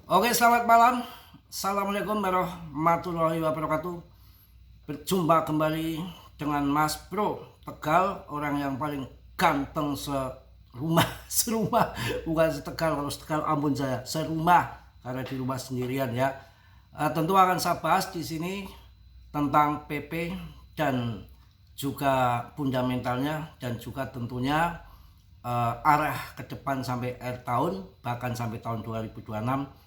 Oke, selamat malam. Assalamualaikum warahmatullahi wabarakatuh. Berjumpa kembali dengan Mas Bro Tegal, orang yang paling ganteng serumah, serumah, bukan setegal. Kalau setegal ampun saya, serumah karena di rumah sendirian ya. Tentu akan saya bahas di sini tentang PP dan juga fundamentalnya dan juga tentunya arah ke depan sampai akhir tahun, bahkan sampai tahun 2026.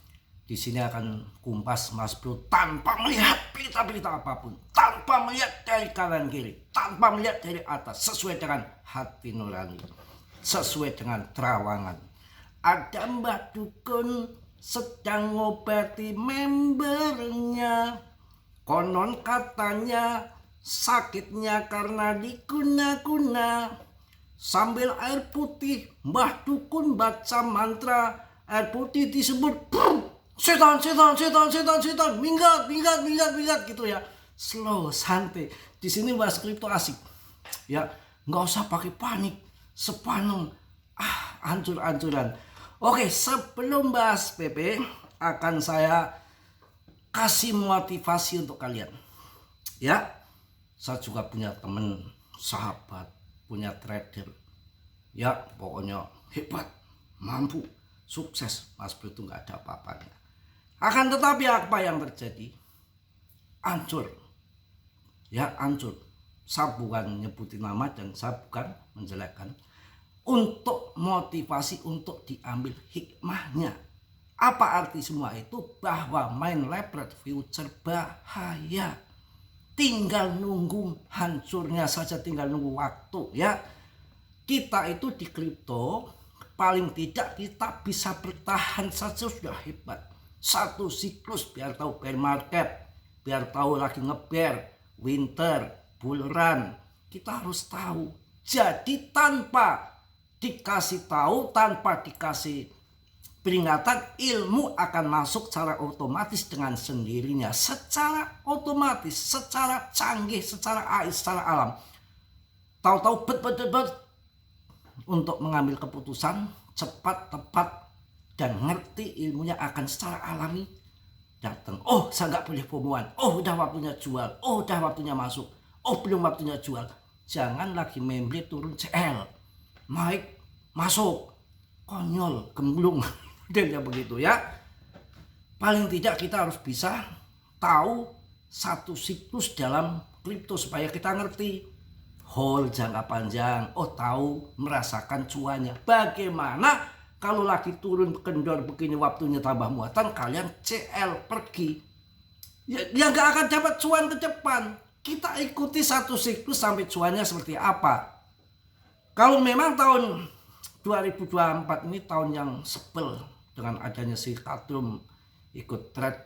Di sini akan kumpas Mas Bro tanpa melihat berita-berita apapun, tanpa melihat dari kanan kiri, tanpa melihat dari atas, sesuai dengan hati nurani, sesuai dengan terawangan. Ada Mbak Dukun sedang ngobati membernya, konon katanya sakitnya karena diguna-guna. Sambil air putih Mbah Dukun baca mantra, air putih disebut setan, minggat gitu ya. Slow, santai. Di sini bahas kripto asik. Ya, nggak usah pakai panik, sepaneng, hancur-hancuran. Oke, sebelum bahas PP, akan saya kasih motivasi untuk kalian. Ya, saya juga punya temen, sahabat, punya trader. Ya, pokoknya hebat, mampu, sukses. Mas Bro itu nggak ada apa-apanya. Akan tetapi apa yang terjadi? Hancur. Ya, hancur. Saya bukan nyebutin nama dan saya bukan menjelekkan. Untuk motivasi untuk diambil hikmahnya. Apa arti semua itu? Bahwa main leverage future bahaya. Tinggal nunggu hancurnya saja, tinggal nunggu waktu ya. Kita itu di kripto paling tidak kita bisa bertahan saja sudah hebat. Satu siklus biar tahu bear market, biar tahu lagi ngebear, winter, bull run, kita harus tahu. Jadi tanpa dikasih tahu, tanpa dikasih peringatan, ilmu akan masuk secara otomatis dengan sendirinya, secara otomatis, secara canggih, secara AI, secara alam. Tahu-tahu bet untuk mengambil keputusan cepat, tepat, dan ngerti ilmunya akan secara alami datang. Oh, saya nggak boleh bomoan. Oh, udah waktunya jual. Oh, udah waktunya masuk. Oh, belum waktunya jual. Jangan lagi membre turun CL, naik masuk, konyol, gemblung, dan ya begitu ya. Paling tidak kita harus bisa tahu satu siklus dalam kripto supaya kita ngerti hold jangka panjang. Oh, tahu, merasakan cuannya. Bagaimana kalau lagi turun kendor begini waktunya tambah muatan, kalian CL pergi. Ya nggak akan dapat cuan ke depan. Kita ikuti satu siklus sampai cuannya seperti apa. Kalau memang tahun 2024 ini tahun yang sebel dengan adanya si Kadrum ikut trade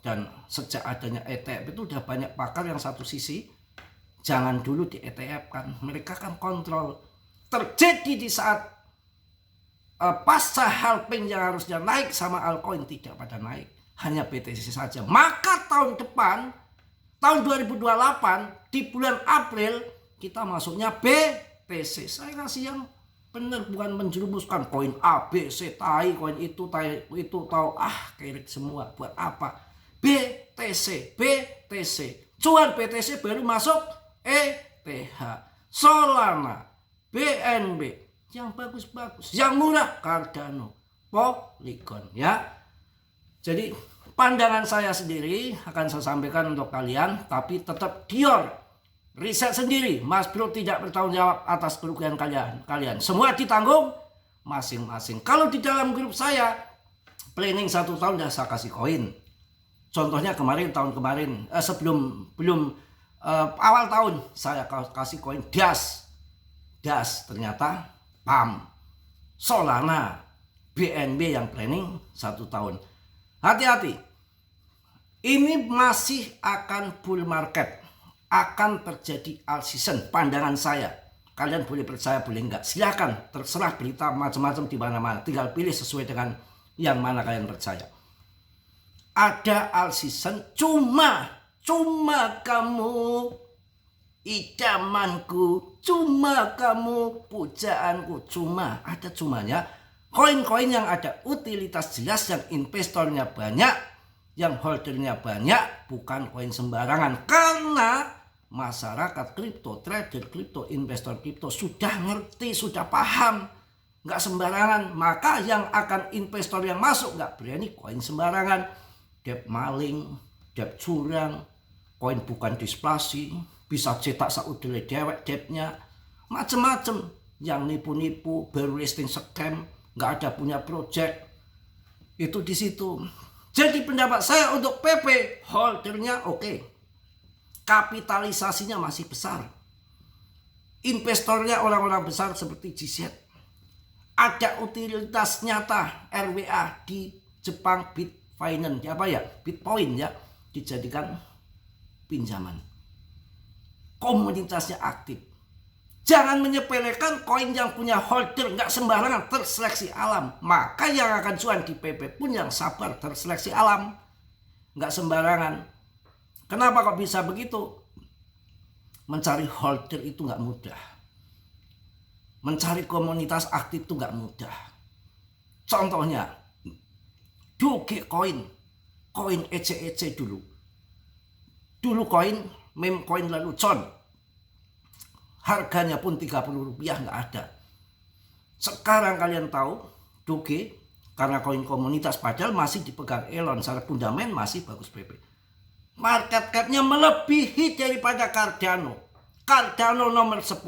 dan sejak adanya ETF itu udah banyak pakar yang satu sisi jangan dulu di ETF kan, mereka kan kontrol. Terjadi di saat pasca halving yang harusnya naik sama altcoin tidak pada naik, hanya BTC saja. Maka tahun depan, tahun 2028 di bulan April kita masuknya BTC. Saya kasih yang benar, bukan menjerumuskan koin A, B, C, tai, koin itu, tai, itu, tahu, keret semua. Buat apa? BTC, cuan BTC baru masuk ETH, Solana, BNB, yang bagus-bagus, yang murah Cardano, Polygon ya. Jadi pandangan saya sendiri akan saya sampaikan untuk kalian, tapi tetap dior riset sendiri. Mas Bro tidak bertanggung jawab atas kerugian kalian. Semua ditanggung masing-masing. Kalau di dalam grup saya planning 1 tahun udah saya kasih koin. Contohnya kemarin, tahun kemarin, belum awal tahun saya kasih koin das ternyata PAM, Solana, BNB yang planning 1 tahun. Hati-hati, ini masih akan bull market, akan terjadi all season. Pandangan saya, kalian boleh percaya boleh enggak, silakan, terserah, berita macam-macam di mana-mana, tinggal pilih sesuai dengan yang mana kalian percaya. Ada all season, cuma kamu idamanku, cuma kamu pujaanku, cuma ada cumanya. Koin-koin yang ada utilitas jelas, yang investornya banyak, yang holdernya banyak, bukan koin sembarangan. Karena masyarakat kripto, trader kripto, investor kripto sudah ngerti, sudah paham, nggak sembarangan. Maka yang akan investor yang masuk nggak berani koin sembarangan. Debt maling, debt curang, koin bukan displasi, bisa cetak saudele dewek debtnya, macem-macem. Yang nipu-nipu, baru listing scam, nggak ada punya project, itu di situ. Jadi pendapat saya untuk PP, holdernya oke. Kapitalisasinya masih besar. Investornya orang-orang besar seperti GZ. Ada utilitas nyata RWA di Jepang, Bitfinance, apa ya? Bitcoin ya, dijadikan pinjaman. Komunitasnya aktif. Jangan menyepelekan koin yang punya holder, nggak sembarangan, terseleksi alam. Maka yang akan cuan di PP pun yang sabar, terseleksi alam, nggak sembarangan. Kenapa kok bisa begitu? Mencari holder itu nggak mudah. Mencari komunitas aktif itu nggak mudah. Contohnya, Dogecoin, koin ECEC dulu. Dulu koin, meme koin lelucon. Harganya pun 30 rupiah nggak ada. Sekarang kalian tahu Doge, karena koin komunitas, padahal masih dipegang Elon, secara fundamental masih bagus PP. Market capnya melebihi daripada Cardano. Cardano nomor 10,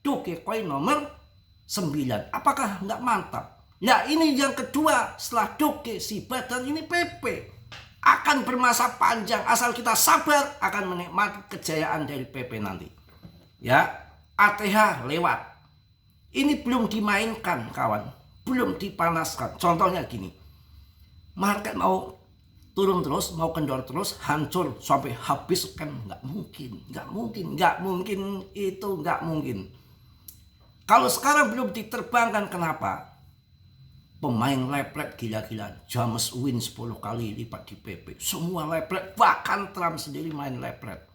Dogecoin nomor 9. Apakah nggak mantap? Nah ini yang kedua, setelah Doge, Shiba, dan ini PP. Akan bermasa panjang, asal kita sabar akan menikmati kejayaan dari PP nanti. Ya, ATH lewat. Ini belum dimainkan kawan, belum dipanaskan. Contohnya gini, market mau turun terus, mau kendor terus, hancur sampai habis kan nggak mungkin, itu nggak mungkin. Kalau sekarang belum diterbangkan, kenapa? Pemain leplek gila-gilaan, James Win 10 kali lipat di PP. Semua leplek, bahkan Trump sendiri main leplek.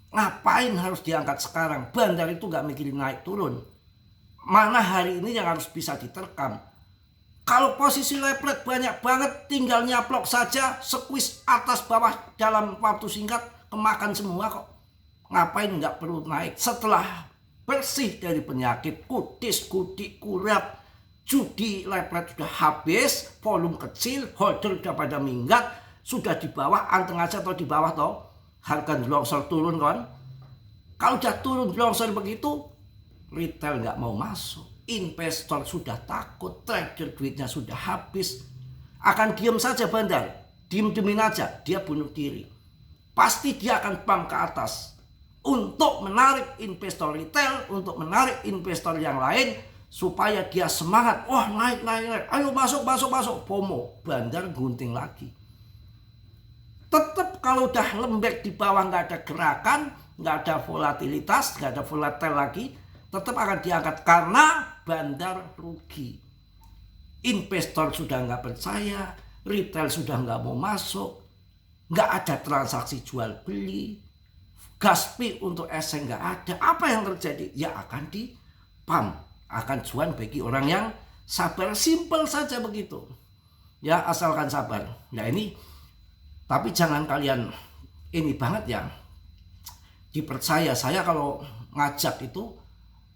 Ngapain harus diangkat sekarang? Bandar itu nggak mikirin naik turun. Mana hari ini yang harus bisa diterkam. Kalau posisi leplek banyak banget, tinggal nyaplok saja, squeeze atas bawah dalam waktu singkat, kemakan semua kok. Ngapain nggak perlu naik? Setelah bersih dari penyakit, kudis, kudik, kurat, judi, leplek sudah habis, volume kecil, holder sudah pada minggat, sudah di bawah, anteng aja atau di bawah toh. Harga longsor turun kan. Kalau udah turun longsor begitu, retail nggak mau masuk, investor sudah takut, trader duitnya sudah habis, akan diam saja bandar, diem-diemin aja, dia bunuh diri. Pasti dia akan pump ke atas untuk menarik investor retail, untuk menarik investor yang lain, supaya dia semangat. Wah, naik, ayo masuk, FOMO, bandar gunting lagi. Tetap kalau udah lembek di bawah, nggak ada gerakan, nggak ada volatilitas, nggak ada volatile lagi, tetap akan diangkat karena bandar rugi. Investor sudah nggak percaya, retail sudah nggak mau masuk, nggak ada transaksi jual beli, gas fee untuk eseng nggak ada. Apa yang terjadi? Ya akan di-pump, akan cuan bagi orang yang sabar, simple saja begitu. Ya asalkan sabar. Nah ini. Tapi jangan kalian ini banget ya, dipercaya. Saya kalau ngajak itu,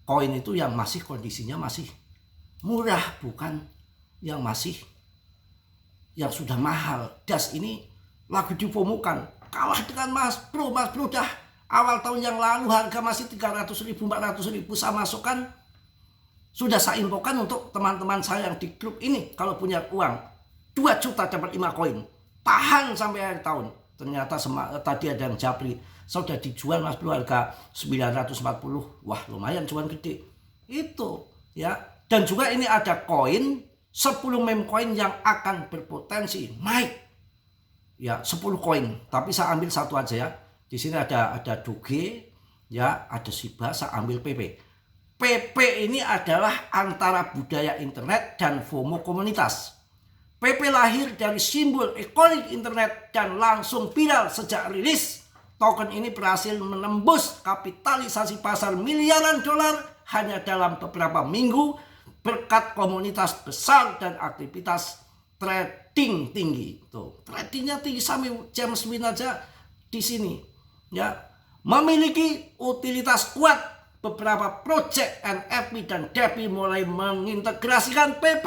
koin itu yang masih kondisinya masih murah, bukan yang sudah mahal. Das ini lagi difomokan, kalah dengan Mas Bro dah awal tahun yang lalu harga masih 300.000, 400.000 saya masukkan. Sudah saya infokan untuk teman-teman saya yang di grup ini, kalau punya uang 2 juta dapat 5 koin. Tahan sampai akhir tahun. Ternyata tadi ada yang japri, sudah dijual Mas Bro harga 940. Wah lumayan, cuan gede. Itu ya. Dan juga ini ada koin 10 meme koin yang akan berpotensi naik. Ya 10 koin. Tapi saya ambil satu aja ya. Di sini ada Doge, ya ada Shiba, saya ambil PP. PP ini adalah antara budaya internet dan FOMO komunitas. PP lahir dari simbol ikonik internet dan langsung viral sejak rilis. Token ini berhasil menembus kapitalisasi pasar miliaran dolar hanya dalam beberapa minggu berkat komunitas besar dan aktivitas trading tinggi. Tuh, tradingnya tinggi sampai James Win aja di sini ya. Memiliki utilitas kuat, beberapa project NFP dan DEPI mulai mengintegrasikan PP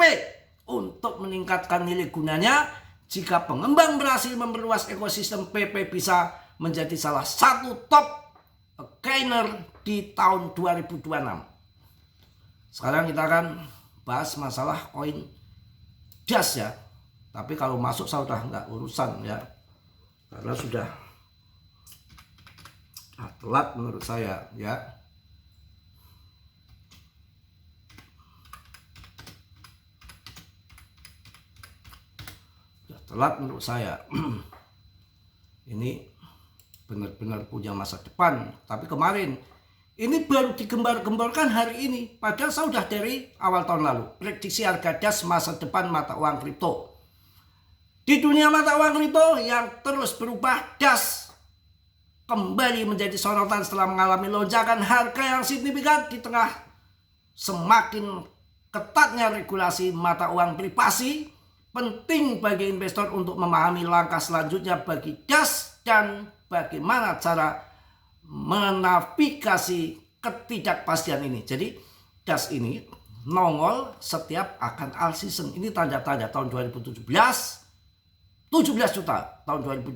untuk meningkatkan nilai gunanya. Jika pengembang berhasil memperluas ekosistem, PP bisa menjadi salah satu top gainer di tahun 2026. Sekarang kita akan bahas masalah koin DAS ya. Tapi kalau masuk saya udah nggak urusan ya, karena sudah telat menurut saya ya. Sudah telat menurut saya. Ini benar-benar punya masa depan. Tapi kemarin ini baru digembar-gemborkan hari ini, padahal saya sudah dari awal tahun lalu prediksi harga DAS masa depan mata uang kripto. Di dunia mata uang kripto yang terus berubah, DAS kembali menjadi sorotan setelah mengalami lonjakan harga yang signifikan di tengah semakin ketatnya regulasi mata uang privasi. Penting bagi investor untuk memahami langkah selanjutnya bagi DAS dan bagaimana cara menavigasi ketidakpastian ini. Jadi DAS ini nongol setiap akan all season. Ini tanda-tanda tahun 2017, 17 juta. Tahun 2021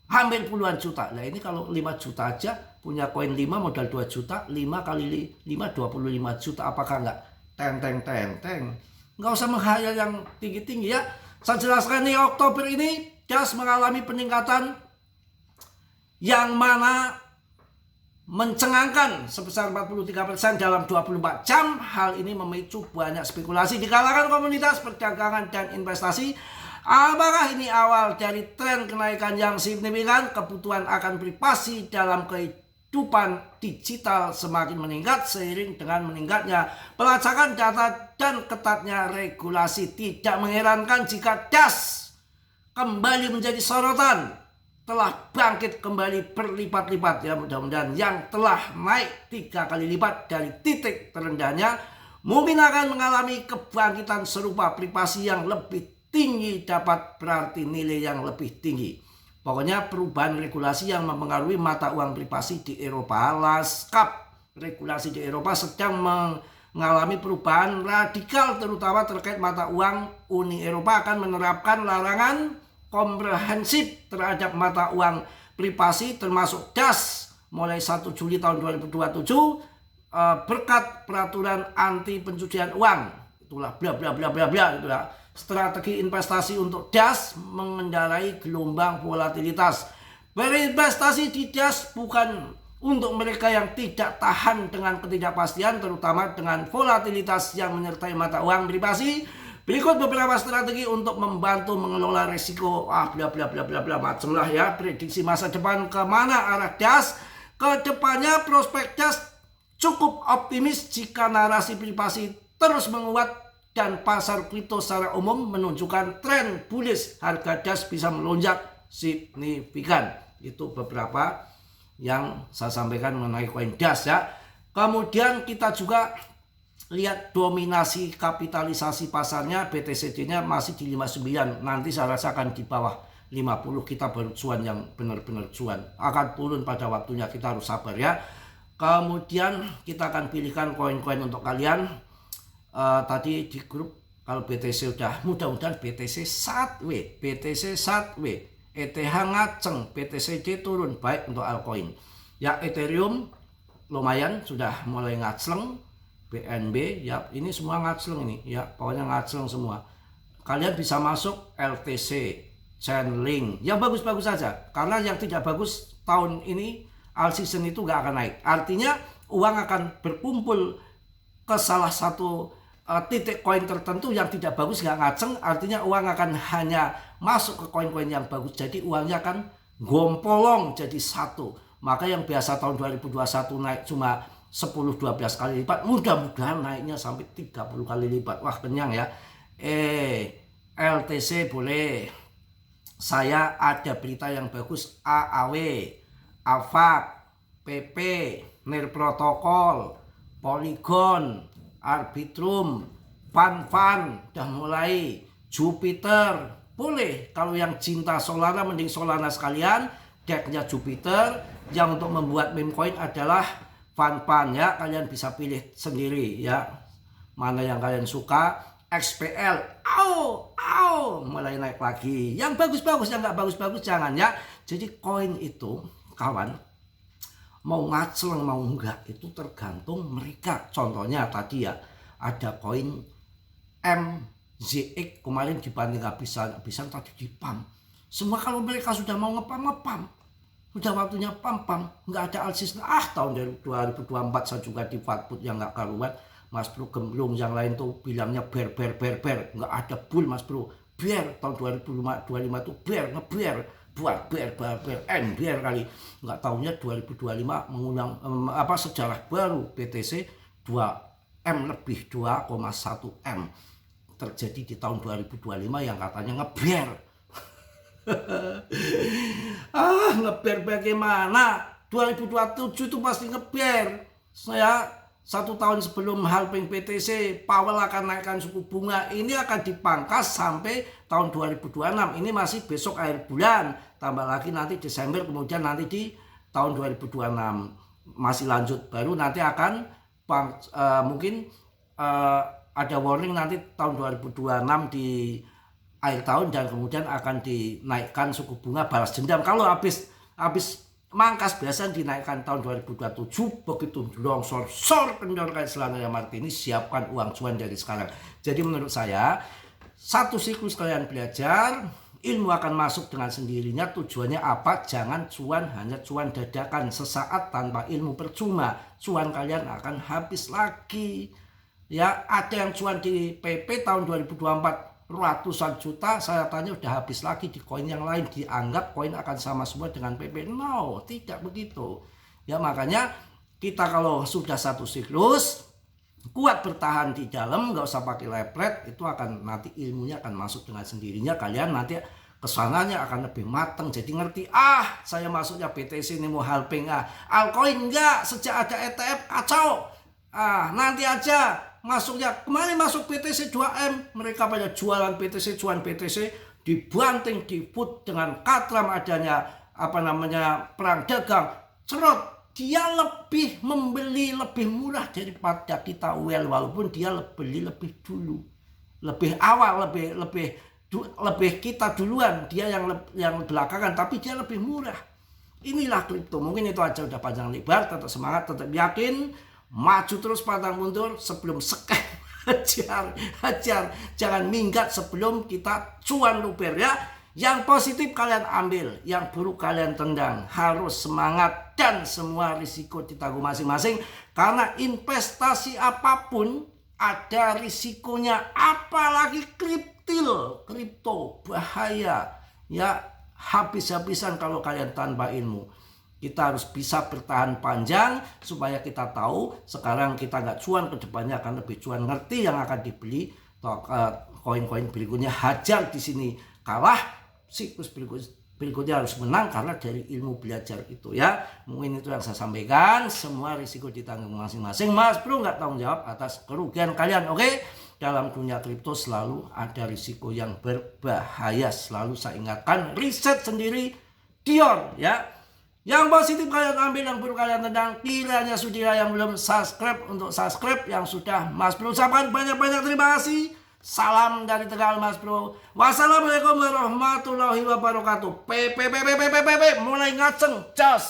hampir puluhan juta. Nah ini kalau 5 juta aja punya koin 5 modal 2 juta, 5 kali 5 25 juta. Apakah enggak teng. Nggak usah menghayal yang tinggi-tinggi ya. Saya jelaskan nih, Oktober ini DAS mengalami peningkatan yang mana mencengangkan sebesar 43% dalam 24 jam. Hal ini memicu banyak spekulasi di kalangan komunitas perdagangan dan investasi. Apakah ini awal dari tren kenaikan yang signifikan? Kebutuhan akan privasi dalam kehidupan digital semakin meningkat seiring dengan meningkatnya pelacakan data dan ketatnya regulasi. Tidak mengherankan jika DAS kembali menjadi sorotan, telah bangkit kembali berlipat-lipat ya. Mudah-mudahan yang telah naik 3 kali lipat dari titik terendahnya mungkin akan mengalami kebangkitan serupa. Privasi yang lebih tinggi dapat berarti nilai yang lebih tinggi. Pokoknya perubahan regulasi yang mempengaruhi mata uang privasi di Eropa. Lanskap regulasi di Eropa sedang mengalami perubahan radikal, terutama terkait mata uang. Uni Eropa akan menerapkan larangan komprehensif terhadap mata uang privasi termasuk DAS mulai 1 Juli tahun 2027 berkat peraturan anti pencucian uang. Itulah bla bla bla bla bla gitu ya. Strategi investasi untuk DAS mengendarai gelombang volatilitas. Berinvestasi di DAS bukan untuk mereka yang tidak tahan dengan ketidakpastian, terutama dengan volatilitas yang menyertai mata uang privasi. Berikut beberapa strategi untuk membantu mengelola risiko. Bla bla bla bla bla macam lah ya. Prediksi masa depan kemana arah DAS. Kedepannya prospek DAS cukup optimis jika narasi privasi terus menguat dan pasar kripto secara umum menunjukkan tren bullish. Harga DAS bisa melonjak signifikan. Itu beberapa yang saya sampaikan mengenai koin DAS ya. Kemudian kita juga lihat dominasi kapitalisasi pasarnya. BTCD-nya masih di 59. Nanti saya rasa akan di bawah 50. Kita baru cuan yang benar-benar cuan. Akan turun pada waktunya, kita harus sabar ya. Kemudian kita akan pilihkan koin-koin untuk kalian. Tadi di grup kalau BTC udah, mudah-mudahan BTC SATW, ETH ngaceng, BTCD turun, baik untuk altcoin ya. Ethereum lumayan sudah mulai ngaceng, BNB ya, ini semua ngaceng ini ya, pokoknya ngaceng semua. Kalian bisa masuk LTC, Chainlink yang bagus-bagus saja, karena yang tidak bagus tahun ini all season itu gak akan naik. Artinya uang akan berkumpul ke salah satu titik koin tertentu yang tidak bagus, nggak ngaceng. Artinya uang akan hanya masuk ke koin-koin yang bagus, jadi uangnya akan gompolong jadi satu. Maka yang biasa tahun 2021 naik cuma 10-12 kali lipat, mudah-mudahan naiknya sampai 30 kali lipat. Wah kenyang ya. LTC boleh. Saya ada berita yang bagus. AAW, AVAX, PP, NIR Protokol, Polygon, Arbitrum, Fan, udah mulai, Jupiter, boleh. Kalau yang cinta Solana mending Solana sekalian, decknya Jupiter. Yang untuk membuat meme coin adalah Fan ya, kalian bisa pilih sendiri ya, mana yang kalian suka. XPL, mulai naik lagi. Yang bagus-bagus, yang nggak bagus-bagus jangan ya. Jadi koin itu kawan, mau ngaceng mau enggak itu tergantung mereka. Contohnya tadi ya, ada koin MZX kemarin dibanding habisan tadi di pump. Semua kalau mereka sudah mau ngepam, sudah waktunya pam, nggak ada alsis. Tahun 2024 saya juga di Fatput yang nggak karuan. Mas Bro gemblung, yang lain tuh bilangnya bear, nggak ada bull Mas Bro. Bear tahun 2025 tuh bear, buat bear kali. Nggak tahunya 2025 mengulang sejarah baru BTC 2M lebih 2,1 M terjadi di tahun 2025 yang katanya ngebear. Ngebear bagaimana? 2027 itu pasti ngebear. Saya 1 tahun sebelum halving BTC, Powell akan naikkan suku bunga. Ini akan dipangkas sampai tahun 2026. Ini masih besok akhir bulan. Tambah lagi nanti Desember, kemudian nanti di tahun 2026. Masih lanjut. Baru nanti akan mungkin ada warning nanti tahun 2026 di akhir tahun. Dan kemudian akan dinaikkan suku bunga balas dendam. Kalau habis mangkas biasa dinaikkan tahun 2027, begitu longsor kendor kayak Selandia Martini, siapkan uang cuan dari sekarang. Jadi menurut saya, satu siklus kalian belajar, ilmu akan masuk dengan sendirinya. Tujuannya apa? Jangan cuan hanya cuan dadakan sesaat tanpa ilmu percuma. Cuan kalian akan habis lagi. Ya, ada yang cuan di PP tahun 2024 ratusan juta, saya tanya udah habis lagi di koin yang lain, dianggap koin akan sama semua dengan PP. No, tidak begitu. Ya makanya kita kalau sudah satu siklus kuat bertahan di dalam, nggak usah pakai lepret, itu akan nanti ilmunya akan masuk dengan sendirinya. Kalian nanti kesananya akan lebih matang, jadi ngerti, saya masuknya BTC ini mau halving, altcoin enggak, sejak ada ETF kacau, nanti aja masuknya. Kemarin masuk BTC 2M, mereka pada jualan BTC, cuan BTC, dibanting, diput dengan katram adanya perang dagang, cerot, dia lebih membeli lebih murah daripada kita walaupun dia beli lebih dulu, lebih awal, lebih kita duluan, dia yang belakangan, tapi dia lebih murah. Inilah kripto. Mungkin itu aja, udah panjang lebar. Tetap semangat, tetap yakin, maju terus pantang mundur, sebelum scam hajar, jangan minggat sebelum kita cuan luber ya. Yang positif kalian ambil, yang buruk kalian tendang. Harus semangat dan semua risiko ditanggung masing-masing, karena investasi apapun ada risikonya, apalagi kripto bahaya ya, habis-habisan kalau kalian tanpa ilmu. Kita harus bisa bertahan panjang supaya kita tahu sekarang kita nggak cuan, kedepannya akan lebih cuan. Ngerti yang akan dibeli, koin-koin berikutnya hajar di sini, kalah siklus berikutnya harus menang karena dari ilmu belajar itu ya. Mungkin itu yang saya sampaikan. Semua risiko ditanggung masing-masing. Mas Bro nggak tanggung jawab atas kerugian kalian. Oke? Dalam dunia kripto selalu ada risiko yang berbahaya. Selalu saya ingatkan, riset sendiri, Dior ya. Yang positif kalian ambil, yang buruk kalian tendang. Kiranya sudah yang belum subscribe untuk subscribe, yang sudah Mas Bro ucapkan banyak-banyak terima kasih. Salam dari Tegal Mas Bro. Wassalamualaikum warahmatullahi wabarakatuh. Mulai ngaceng, jos.